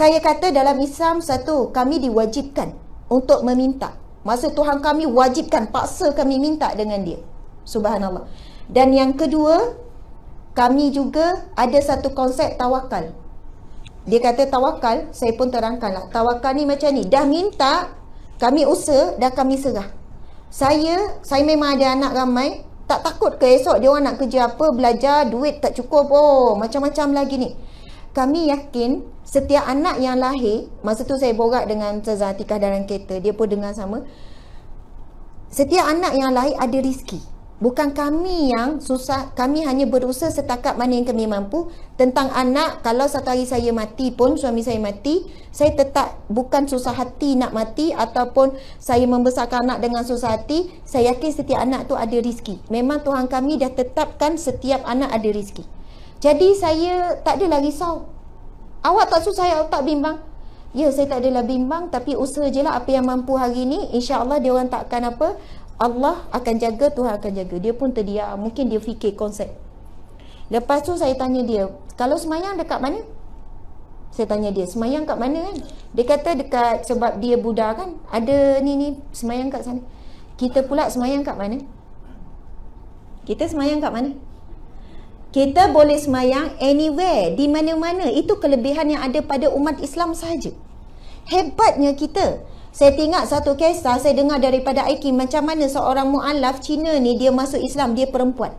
Saya kata dalam Islam, satu, kami diwajibkan untuk meminta. Maksud Tuhan kami wajibkan, paksa kami minta dengan dia. Subhanallah. Dan yang kedua, kami juga ada satu konsep tawakal. Dia kata tawakal, saya pun terangkanlah. Tawakal ni macam ni, dah minta, kami usaha, dah kami serah. Saya memang ada anak ramai, tak takut ke esok dia orang nak kerja apa, belajar, duit tak cukup, macam-macam lagi ni. Kami yakin setiap anak yang lahir, masa tu saya borak dengan Ustazah Atikah dalam kereta, dia pun dengar sama. Setiap anak yang lahir ada rezeki. Bukan kami yang susah, kami hanya berusaha setakat mana yang kami mampu. Tentang anak, kalau satu hari saya mati pun, suami saya mati, saya tetap bukan susah hati nak mati ataupun saya membesarkan anak dengan susah hati. Saya yakin setiap anak tu ada rezeki. Memang Tuhan kami dah tetapkan setiap anak ada rezeki. Jadi saya tak adalah risau. Awak tak susah, awak tak bimbang? Ya, saya tak adalah bimbang, tapi usaha je lah apa yang mampu hari ni. InsyaAllah dia orang tak akan apa, Allah akan jaga, Tuhan akan jaga. Dia pun terdiam, mungkin dia fikir konsep. Lepas tu saya tanya dia, kalau semayang dekat mana? Saya tanya dia, semayang kat mana kan? Dia kata dekat, sebab dia Buddha kan, ada ni semayang kat sana. Kita pula semayang kat mana? Kita semayang kat mana? Kita boleh semayang anywhere, di mana-mana. Itu kelebihan yang ada pada umat Islam sahaja. Hebatnya kita. Saya tengok satu kisah, saya dengar daripada Aikim, macam mana seorang mu'alaf Cina ni, dia masuk Islam, dia perempuan.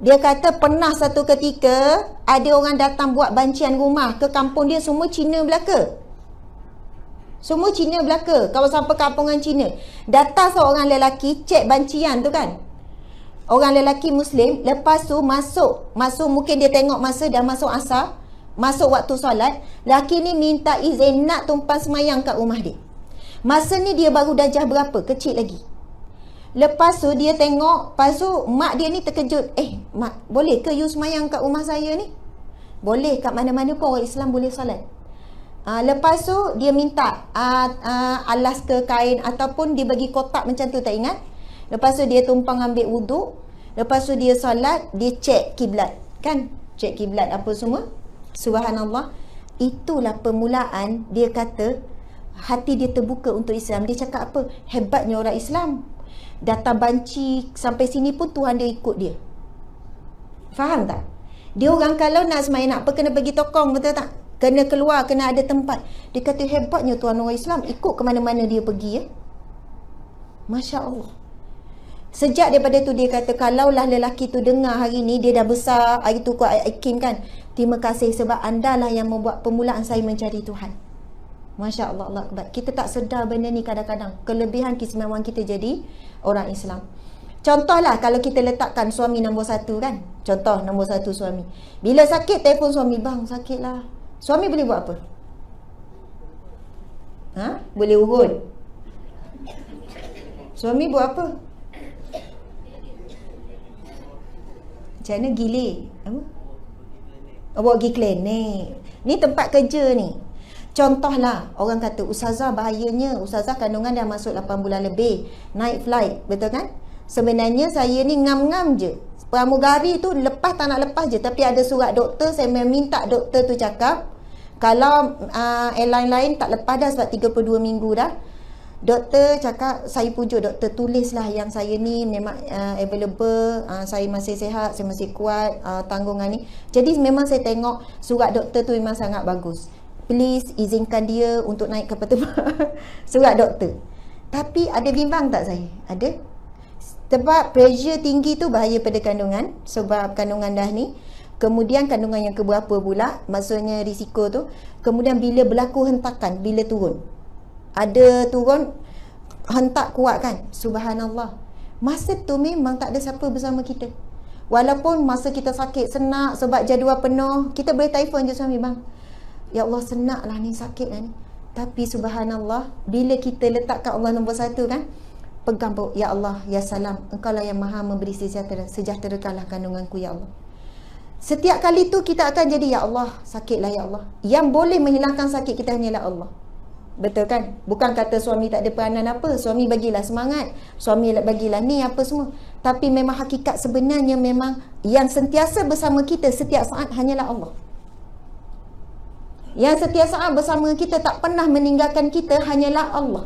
Dia kata pernah satu ketika, ada orang datang buat bancian rumah ke kampung dia, semua Cina belaka. Semua Cina belaka, kawasan perkampungan Cina. Datang seorang lelaki, cek bancian tu kan. Orang lelaki Muslim, lepas tu masuk mungkin dia tengok masa dah masuk asar, masuk waktu solat, lelaki ni minta izin nak tumpang semayang kat rumah dia. Masa ni dia baru darjah berapa, kecil lagi. Lepas tu dia tengok, lepas tu mak dia ni terkejut, mak, boleh ke you semayang kat rumah saya ni? Boleh, kat mana-mana pun orang Islam boleh solat. Lepas tu dia minta alas ke kain ataupun dia bagi kotak macam tu, tak ingat? Lepas tu dia tumpang ambil wuduk. Lepas tu dia solat, dia cek kiblat kan? Cek kiblat apa semua. Subhanallah. Itulah permulaan dia kata hati dia terbuka untuk Islam. Dia cakap apa? Hebatnya orang Islam. Datang banci sampai sini pun Tuhan dia ikut dia. Faham tak? Dia orang kalau nak semayang nak apa, kena bagi tokong, betul tak? Kena keluar, kena ada tempat. Dia kata hebatnya Tuhan orang Islam, ikut ke mana-mana dia pergi ya. Masya Allah. Sejak daripada tu dia kata, kalaulah lelaki tu dengar hari ni, dia dah besar, hari tu kuat Aikim kan, terima kasih sebab anda lah yang membuat permulaan saya mencari Tuhan. Masya Allah, Allah Akbar. Kita tak sedar benda ni kadang-kadang. Kelebihan keistimewaan kita jadi orang Islam. Contohlah kalau kita letakkan suami nombor satu kan. Contoh nombor satu suami. Bila sakit, telefon suami, bang sakit lah. Suami boleh buat apa? Boleh urut. Suami buat apa? Macam mana gile? Apa? Bawa pergi klinik. Ni tempat kerja ni. Contohlah, orang kata ustazah bahayanya, ustazah kandungan dah masuk 8 bulan lebih, naik flight, betul kan? Sebenarnya saya ni ngam-ngam je. Pramugari tu lepas tak nak lepas je, tapi ada surat doktor, saya minta doktor tu cakap kalau airline lain tak lepas dah sebab 32 minggu dah. Doktor cakap, saya pujuk doktor, tulislah yang saya ni memang available, saya masih sihat, saya masih kuat, tanggungan ni. Jadi memang saya tengok surat doktor tu memang sangat bagus. Please izinkan dia untuk naik kapal terbang. Surat doktor. Tapi ada bimbang tak saya? Ada. Sebab pressure tinggi tu bahaya pada kandungan. Sebab kandungan dah ni. Kemudian kandungan yang keberapa pula, maksudnya risiko tu. Kemudian bila berlaku hentakan, bila turun. Ada turun, hentak kuat kan? Subhanallah. Masa tu memang tak ada siapa bersama kita. Walaupun masa kita sakit, senak sebab jadual penuh, kita boleh telefon je suami, bang, ya Allah senak lah ni, sakit lah ni. Tapi subhanallah, bila kita letakkan Allah nombor satu kan, pegang perut, ya Allah, ya salam, engkau lah yang maha memberi sejahtera, sejahterakanlah kandunganku ya Allah. Setiap kali tu kita akan jadi, ya Allah, sakitlah ya Allah. Yang boleh menghilangkan sakit kita hanyalah Allah. Betul kan? Bukan kata suami tak ada peranan apa, suami bagilah semangat, suami bagilah ni apa semua. Tapi memang hakikat sebenarnya memang yang sentiasa bersama kita setiap saat hanyalah Allah. Yang setiap saat bersama kita, tak pernah meninggalkan kita, hanyalah Allah.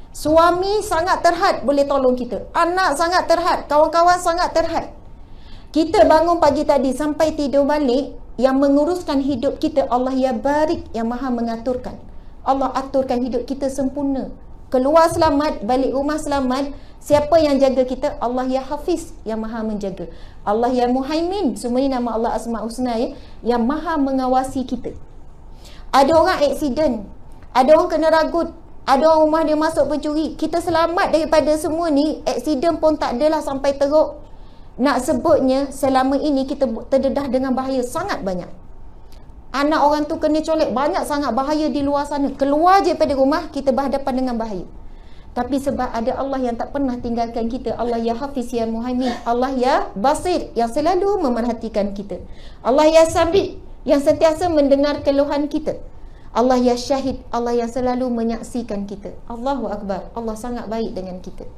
Suami sangat terhad boleh tolong kita. Anak sangat terhad, kawan-kawan sangat terhad. Kita bangun pagi tadi sampai tidur balik, yang menguruskan hidup kita Allah ya Barik, yang maha mengaturkan. Allah aturkan hidup kita sempurna. Keluar selamat, balik rumah selamat. Siapa yang jaga kita? Allah ya Hafiz, yang maha menjaga. Allah ya Muhaimin, semua ini nama Allah Asma'ul Husna ya, yang maha mengawasi kita. Ada orang aksiden, ada orang kena ragut, ada orang rumah dia masuk pencuri. Kita selamat daripada semua ni. Aksiden pun tak adalah sampai teruk. Nak sebutnya, selama ini kita terdedah dengan bahaya sangat banyak. Anak orang tu kena colek, banyak sangat bahaya di luar sana. Keluar je daripada rumah, kita berhadapan dengan bahaya. Tapi sebab ada Allah yang tak pernah tinggalkan kita. Allah ya Hafiz ya Muhaimin, Allah ya Basir, yang selalu memerhatikan kita. Allah ya Sami, yang sentiasa mendengar keluhan kita. Allah ya Syahid, Allah yang selalu menyaksikan kita. Allahu Akbar, Allah sangat baik dengan kita.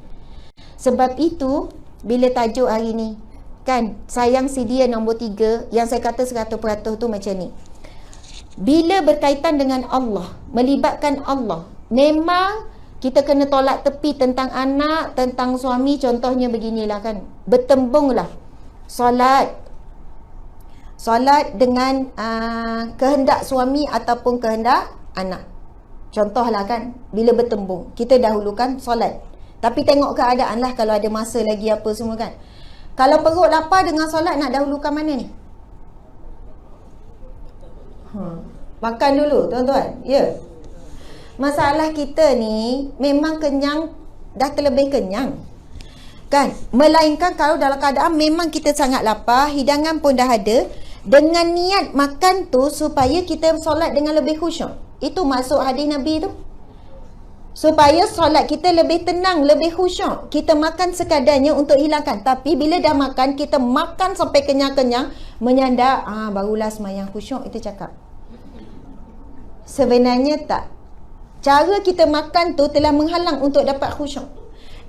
Sebab itu, bila tajuk hari ni, kan, sayang si dia nombor 3, yang saya kata 100% tu macam ni. Bila berkaitan dengan Allah, melibatkan Allah, memang kita kena tolak tepi tentang anak, tentang suami. Contohnya beginilah kan, bertembunglah solat dengan kehendak suami ataupun kehendak anak. Contohlah kan, bila bertembung, kita dahulukan solat. Tapi tengok keadaan lah, kalau ada masa lagi apa semua kan. Kalau perut lapar dengan solat, nak dahulukan mana ni? Makan dulu tuan-tuan. Ya. Masalah kita ni memang kenyang, dah terlebih kenyang kan. Melainkan kalau dalam keadaan memang kita sangat lapar, hidangan pun dah ada, dengan niat makan tu supaya kita solat dengan lebih khusyuk. Itu maksud hadis Nabi tu. Supaya solat kita lebih tenang, lebih khusyuk. Kita makan sekadarnya untuk hilangkan. Tapi bila dah makan, kita makan sampai kenyang-kenyang, menyandar, barulah semayang khusyuk, itu cakap. Sebenarnya tak. Cara kita makan tu telah menghalang untuk dapat khusyuk.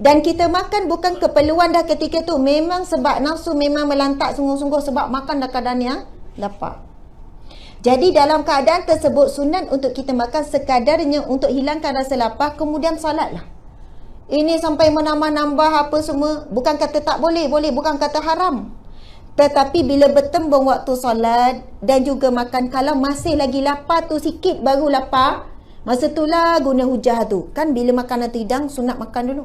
Dan kita makan bukan keperluan dah ketika tu. Memang sebab nafsu memang melantak sungguh-sungguh sebab makan dah keadaan yang lapar. Jadi dalam keadaan tersebut sunat untuk kita makan sekadarnya untuk hilangkan rasa lapar, kemudian salatlah. Ini sampai menambah-nambah apa semua, bukan kata tak boleh, boleh, bukan kata haram. Tetapi bila bertembung waktu salat dan juga makan, kalau masih lagi lapar tu sikit baru lapar, masa itulah guna hujah tu. Kan bila makan atau hidang, sunat makan dulu.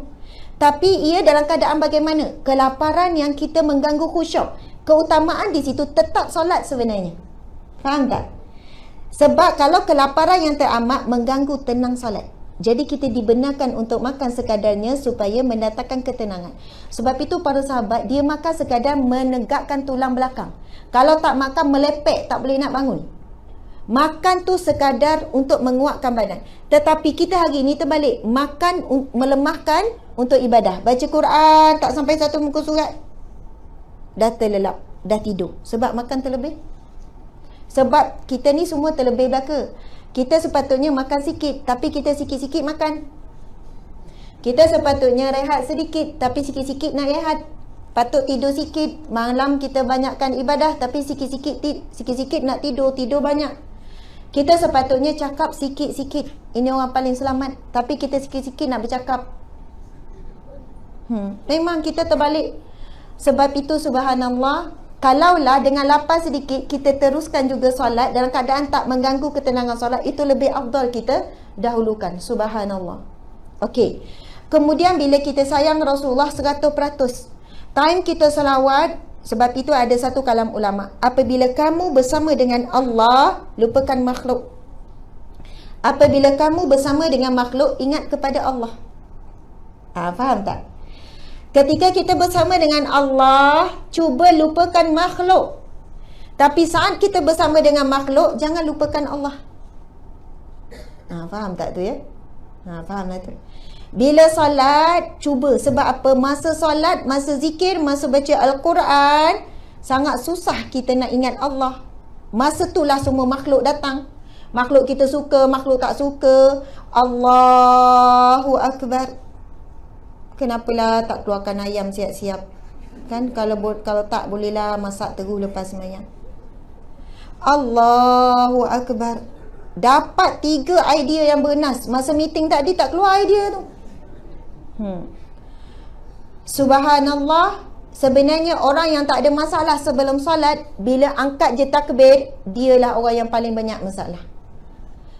Tapi ia dalam keadaan bagaimana? Kelaparan yang kita mengganggu khusyuk. Keutamaan di situ tetap solat sebenarnya. Faham tak? Sebab kalau kelaparan yang teramat mengganggu tenang solat. Jadi kita dibenarkan untuk makan sekadarnya supaya mendatangkan ketenangan. Sebab itu para sahabat, dia makan sekadar menegakkan tulang belakang. Kalau tak makan melepek, tak boleh nak bangun. Makan tu sekadar untuk menguatkan badan. Tetapi kita hari ni terbalik. Makan melemahkan untuk ibadah. Baca Quran tak sampai satu muka surat, dah terlelap, dah tidur. Sebab makan terlebih. Sebab kita ni semua terlebih belaka. Kita sepatutnya makan sikit, tapi kita sikit-sikit makan. Kita sepatutnya rehat sedikit, tapi sikit-sikit nak rehat. Patut tidur sikit. Malam kita banyakkan ibadah, tapi sikit-sikit nak tidur, tidur banyak. Kita sepatutnya cakap sikit-sikit. Ini orang paling selamat. Tapi kita sikit-sikit nak bercakap. Memang kita terbalik. Sebab itu subhanallah, kalaulah dengan lapar sedikit kita teruskan juga solat dalam keadaan tak mengganggu ketenangan solat, itu lebih afdal kita dahulukan. Subhanallah. Okey. Kemudian bila kita sayang Rasulullah 100%, time kita salawat. Sebab itu ada satu kalam ulama, apabila kamu bersama dengan Allah, lupakan makhluk. Apabila kamu bersama dengan makhluk, ingat kepada Allah. Faham tak? Ketika kita bersama dengan Allah, cuba lupakan makhluk. Tapi saat kita bersama dengan makhluk, jangan lupakan Allah. Faham tak tu ya? Faham tak tu? Bila solat, cuba. Sebab apa? Masa solat, masa zikir, masa baca Al-Quran, sangat susah kita nak ingat Allah. Masa itulah semua makhluk datang. Makhluk kita suka, makhluk tak suka. Allahu Akbar. Kenapalah tak keluarkan ayam siap-siap? Kan kalau tak, bolehlah masak terus lepas semayang. Allahu Akbar. dapat 3 idea yang bernas. Masa meeting tadi tak keluar idea tu. Subhanallah, sebenarnya orang yang tak ada masalah sebelum solat, bila angkat je takbir, dialah orang yang paling banyak masalah.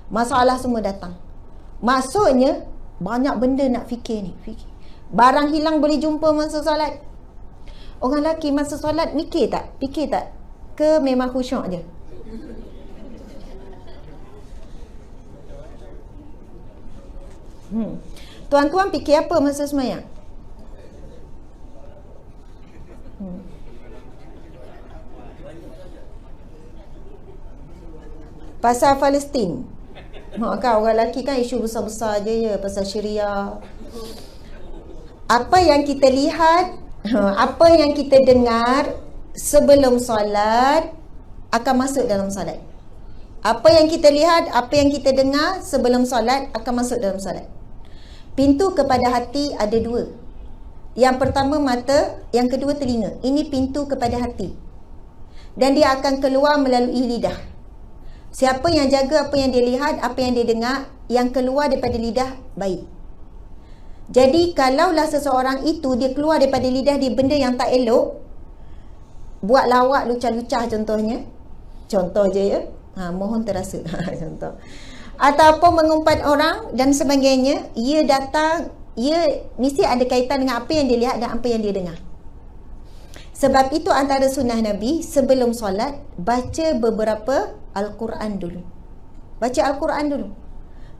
Masalah semua datang. Maksudnya banyak benda nak fikir ni. Barang hilang boleh jumpa masa solat. Orang lelaki masa solat mikir tak? Fikir tak? Ke memang khusyuk je? Tuan-tuan fikir apa masa sembahyang? Pasal Palestin. Kan orang lelaki kan isu besar-besar je ya, pasal Syria. Apa yang kita lihat, apa yang kita dengar sebelum solat akan masuk dalam solat. Apa yang kita lihat, apa yang kita dengar sebelum solat akan masuk dalam solat. Pintu kepada hati ada 2. Yang pertama mata, yang kedua telinga. Ini pintu kepada hati. Dan dia akan keluar melalui lidah. Siapa yang jaga apa yang dia lihat, apa yang dia dengar, yang keluar daripada lidah baik. Jadi kalaulah seseorang itu dia keluar daripada lidah dia benda yang tak elok, buat lawak lucah-lucah contohnya. Contoh je ya. Mohon terasa. Contoh. Ataupun mengumpat orang dan sebagainya, ia datang, ia mesti ada kaitan dengan apa yang dia lihat dan apa yang dia dengar. Sebab itu antara sunnah Nabi sebelum solat, baca beberapa Al-Quran dulu. Baca Al-Quran dulu.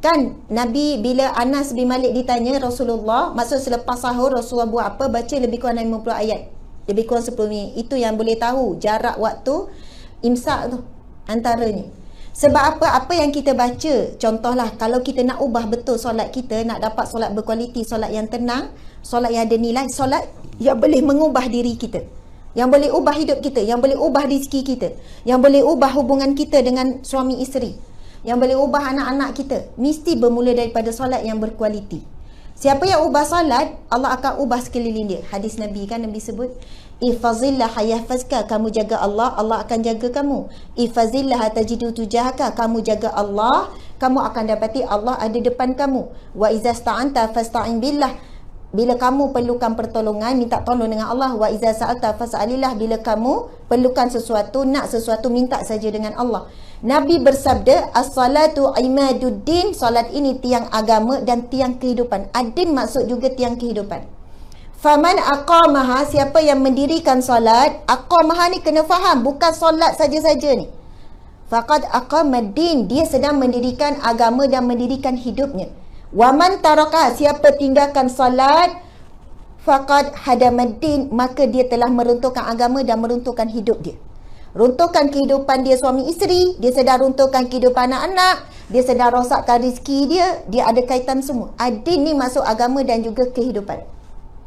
Kan Nabi bila Anas bin Malik ditanya Rasulullah, maksud selepas sahur Rasulullah buat apa? Baca lebih kurang 50 ayat. Lebih kurang 10 minit. Itu yang boleh tahu jarak waktu imsak tu antaranya. Sebab apa? Apa yang kita baca, contohlah kalau kita nak ubah betul solat kita, nak dapat solat berkualiti, solat yang tenang, solat yang ada nilai, solat yang boleh mengubah diri kita, yang boleh ubah hidup kita, yang boleh ubah rezeki kita, yang boleh ubah hubungan kita dengan suami isteri, yang boleh ubah anak-anak kita, mesti bermula daripada solat yang berkualiti. Siapa yang ubah solat, Allah akan ubah sekeliling dia. Hadis Nabi kan, Nabi sebut, Ifazillah yahfazka, kamu jaga Allah, Allah akan jaga kamu. Ifazillah tajidu tujahaka, kamu jaga Allah, kamu akan dapati Allah ada depan kamu. Wa iza sta'anta fasta'in billah, bila kamu perlukan pertolongan, minta tolong dengan Allah. Wa iza sa'alta fas'alillah, bila kamu perlukan sesuatu, nak sesuatu, minta saja dengan Allah. Nabi bersabda, as-salatu imaduddin, salat ini tiang agama dan tiang kehidupan. Adin maksud juga tiang kehidupan. Faman aqamaha, siapa yang mendirikan solat, aqamaha ni kena faham, bukan solat saja-saja ni. Faqad aqamaddin, dia sedang mendirikan agama dan mendirikan hidupnya. Waman taraka, siapa tinggalkan solat, faqad hadamaddin, maka dia telah meruntuhkan agama dan meruntuhkan hidup dia. Runtuhkan kehidupan dia suami isteri, dia sedang runtuhkan kehidupan anak-anak, dia sedang rosakkan rezeki dia, dia ada kaitan semua. Adin ni masuk agama dan juga kehidupan.